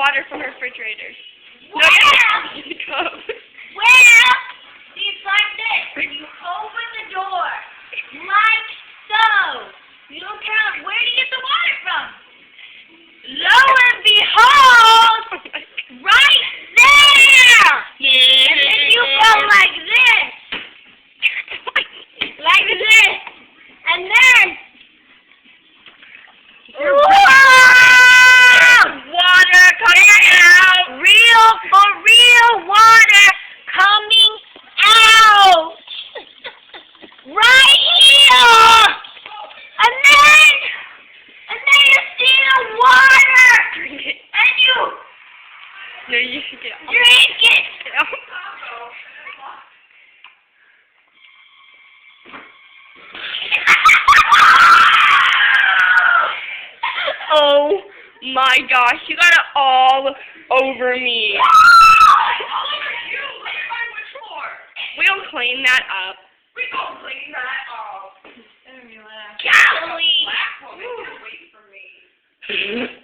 water from her refrigerator. Well, No, you have to well, it's like this. You open the door, like so. You don't count. Where do you get the water from? Lo and behold, right there. And then you go like this. Like this. And then... Water coming out! For real water coming out! Right here! And then you see the water! And you No, you should get out. drink it! Get out. Oh my gosh, you got it all over me. We'll clean that up. Golly!